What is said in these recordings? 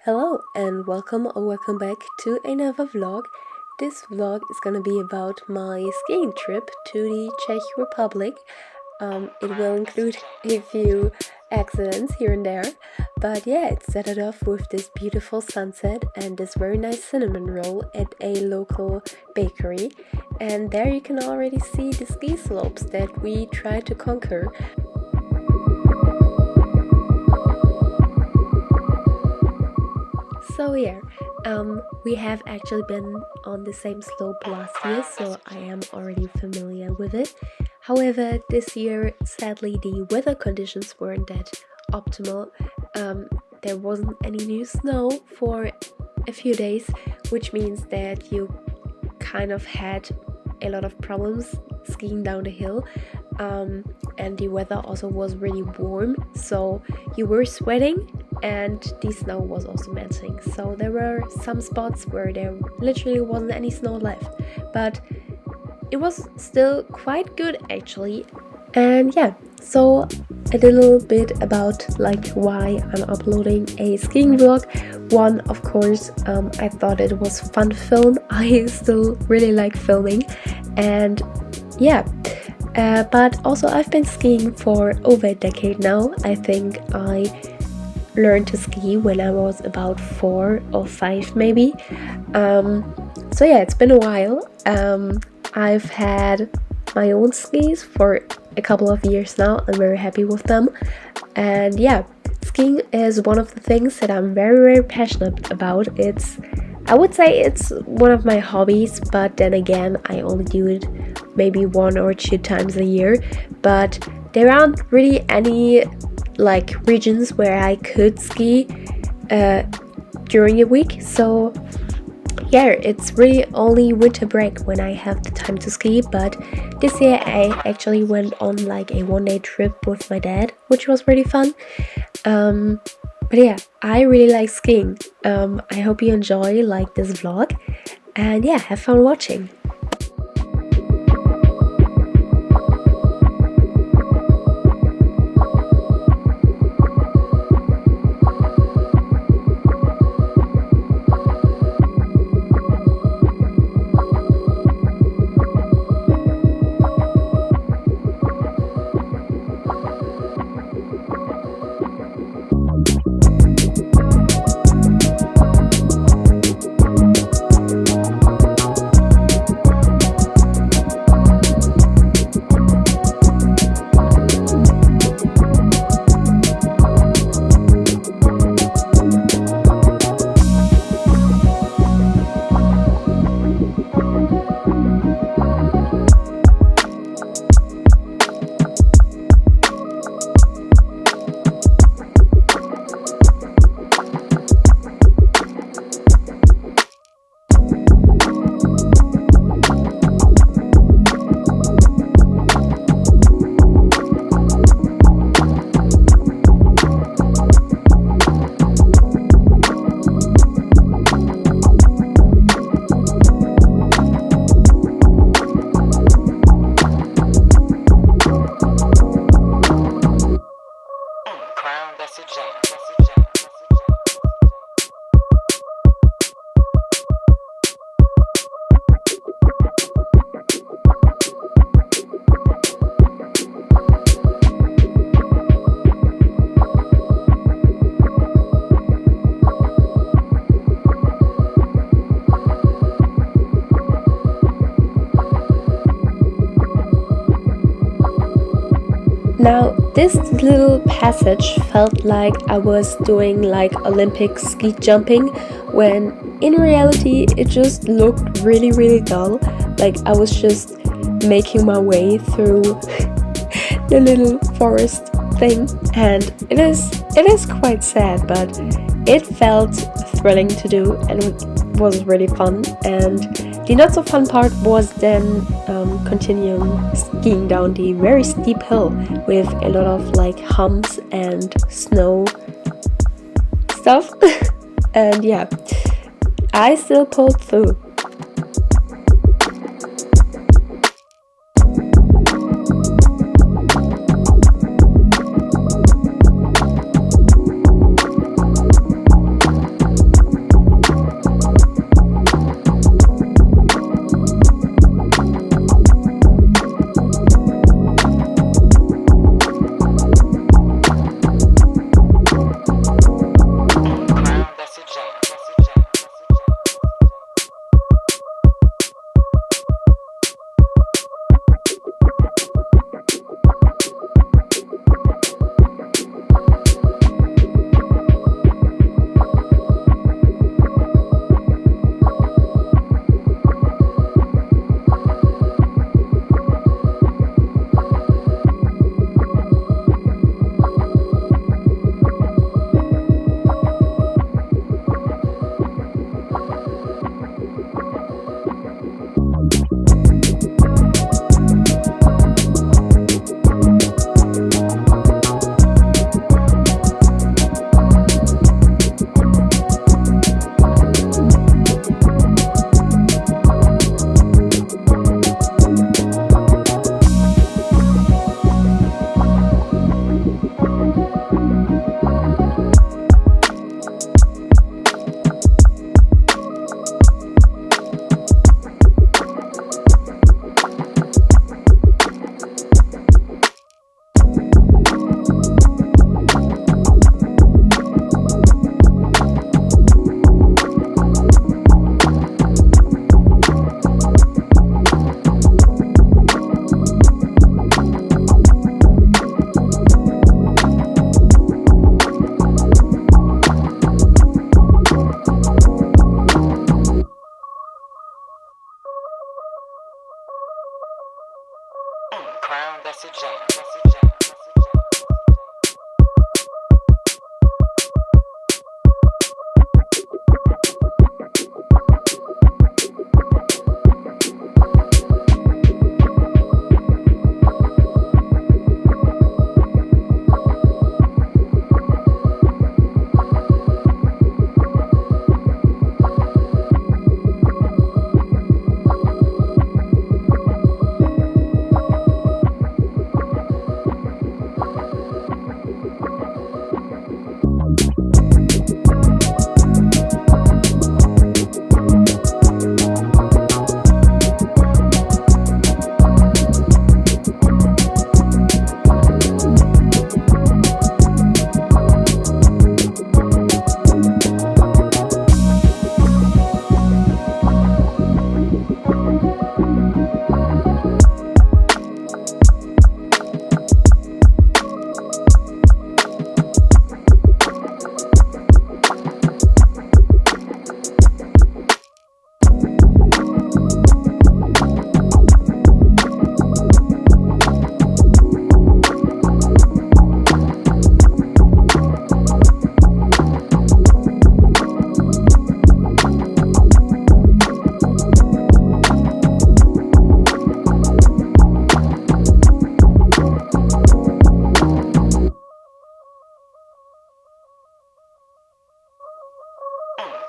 Hello and welcome or welcome back to another vlog. This vlog is gonna be about my skiing trip to the Czech Republic. It will include a few accidents here and there, but yeah, it started off with this beautiful sunset and this very nice cinnamon roll at a local bakery. And there you can already see the ski slopes that we tried to conquer. So yeah, we have actually been on the same slope last year, so I am already familiar with it. However, this year, sadly, the weather conditions weren't that optimal. There wasn't any new snow for a few days, which means that you kind of had a lot of problems skiing down the hill. And the weather also was really warm, so you were sweating and the snow was also melting. So there were some spots where there literally wasn't any snow left, but it was still quite good actually. And yeah, so a little bit about why I'm uploading a skiing vlog. One, of course, I thought it was fun to film. I still really like filming, and yeah. But also I've been skiing for over a decade now. I think I learned to ski when I was about 4 or 5 maybe. So yeah, it's been a while. I've had my own skis for a couple of years now. I'm very happy with them. And yeah, skiing is one of the things that I'm very passionate about. I would say it's one of my hobbies, but then again, I only do it maybe 1 or 2 times a year. But there aren't really any regions where I could ski during a week. So yeah, it's really only winter break when I have the time to ski. But this year I actually went on a one-day trip with my dad, which was really fun. But yeah, I really like skiing. I hope you enjoy this vlog, and yeah, have fun watching. Now, this little passage felt like I was doing Olympic ski jumping, when in reality it just looked really dull. I was just making my way through the little forest thing, and it is quite sad, but it felt thrilling to do and it was really fun. And the not so fun part was then continuing skiing down the very steep hill with a lot of humps and snow stuff. And yeah, I still pulled through.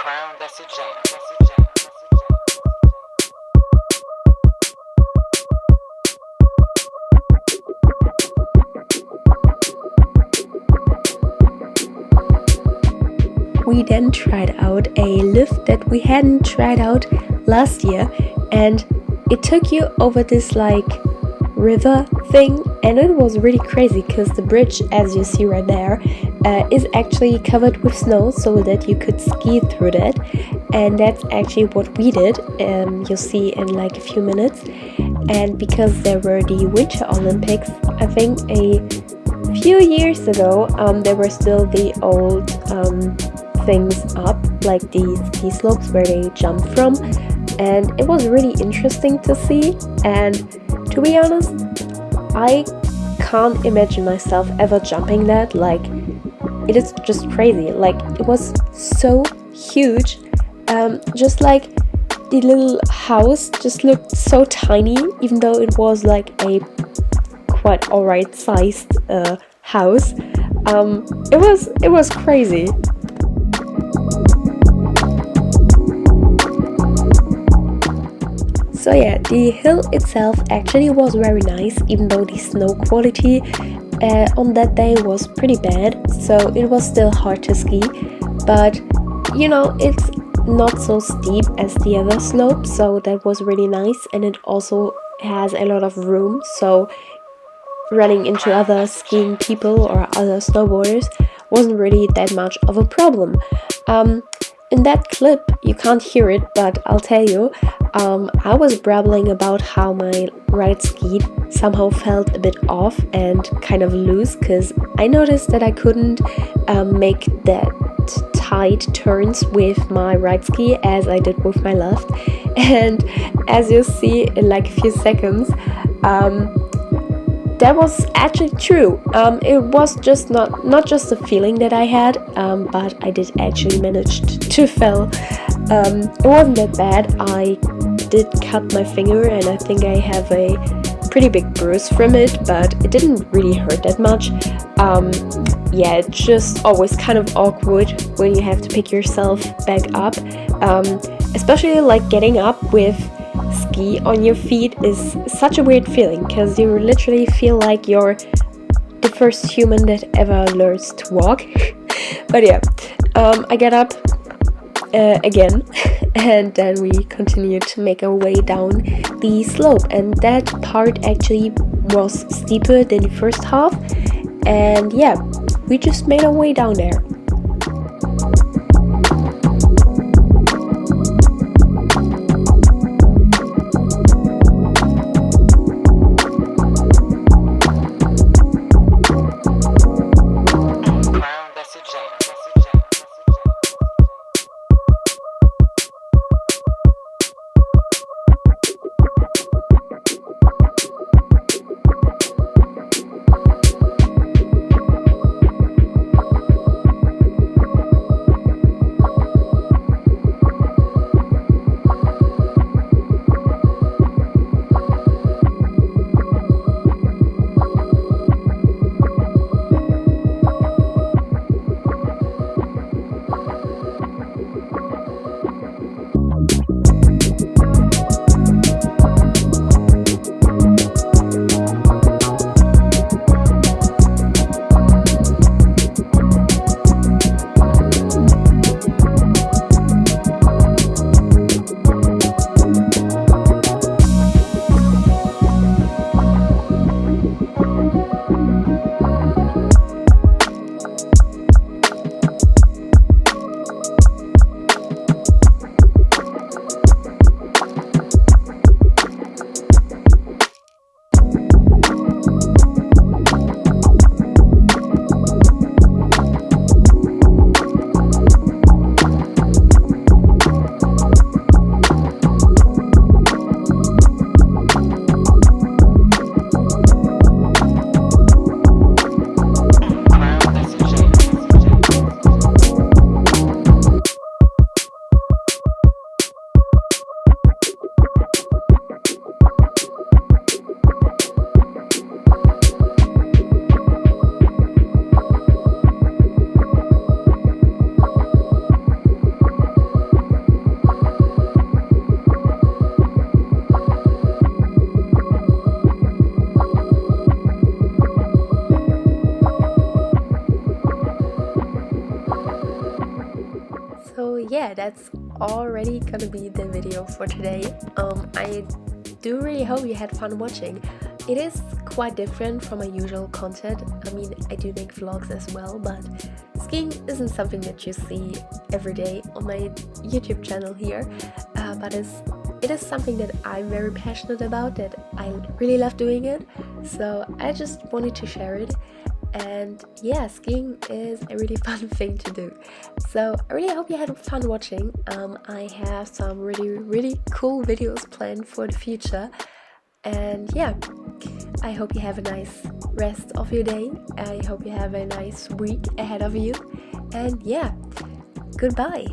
We then tried out a lift that we hadn't tried out last year, and it took you over this like river thing, and it was really crazy because the bridge, as you see right there, is actually covered with snow so that you could ski through that, and that's actually what we did. You'll see in like a few minutes. And because there were the Winter Olympics, I think a few years ago, there were still the old things up, like these ski slopes where they jump from, and it was really interesting to see. And to be honest, I can't imagine myself ever jumping that. Like, it is just crazy. Like, it was so huge, just like the little house just looked so tiny, even though it was like a quite alright sized house. It was crazy. So yeah, the hill itself actually was very nice, even though the snow quality on that day was pretty bad, so it was still hard to ski. But you know, it's not so steep as the other slope, so that was really nice, and it also has a lot of room, so running into other skiing people or other snowboarders wasn't really that much of a problem. In that clip, you can't hear it, but I'll tell you, I was babbling about how my right ski somehow felt a bit off and kind of loose, because I noticed that I couldn't make that tight turns with my right ski as I did with my left. And as you'll see in like a few seconds, that was actually true. It was just not just a feeling that I had, but I did actually manage to fall. It wasn't that bad. I did cut my finger, and I think I have a pretty big bruise from it, but it didn't really hurt that much. Yeah, it's just always kind of awkward when you have to pick yourself back up, especially like getting up with ski on your feet is such a weird feeling, because you literally feel like you're the first human that ever learns to walk. But yeah, I get up again, and then we continue to make our way down the slope, and that part actually was steeper than the first half, and yeah, we just made our way down there. So yeah, that's already gonna be the video for today. I do really hope you had fun watching. It is quite different from my usual content. I mean, I do make vlogs as well, but skiing isn't something that you see every day on my YouTube channel here, but it is something that I'm very passionate about, that I really love doing it, so I just wanted to share it. And yeah, skiing is a really fun thing to do. So I really hope you had fun watching. I have some really cool videos planned for the future. And yeah, I hope you have a nice rest of your day. I hope you have a nice week ahead of you. And yeah, goodbye.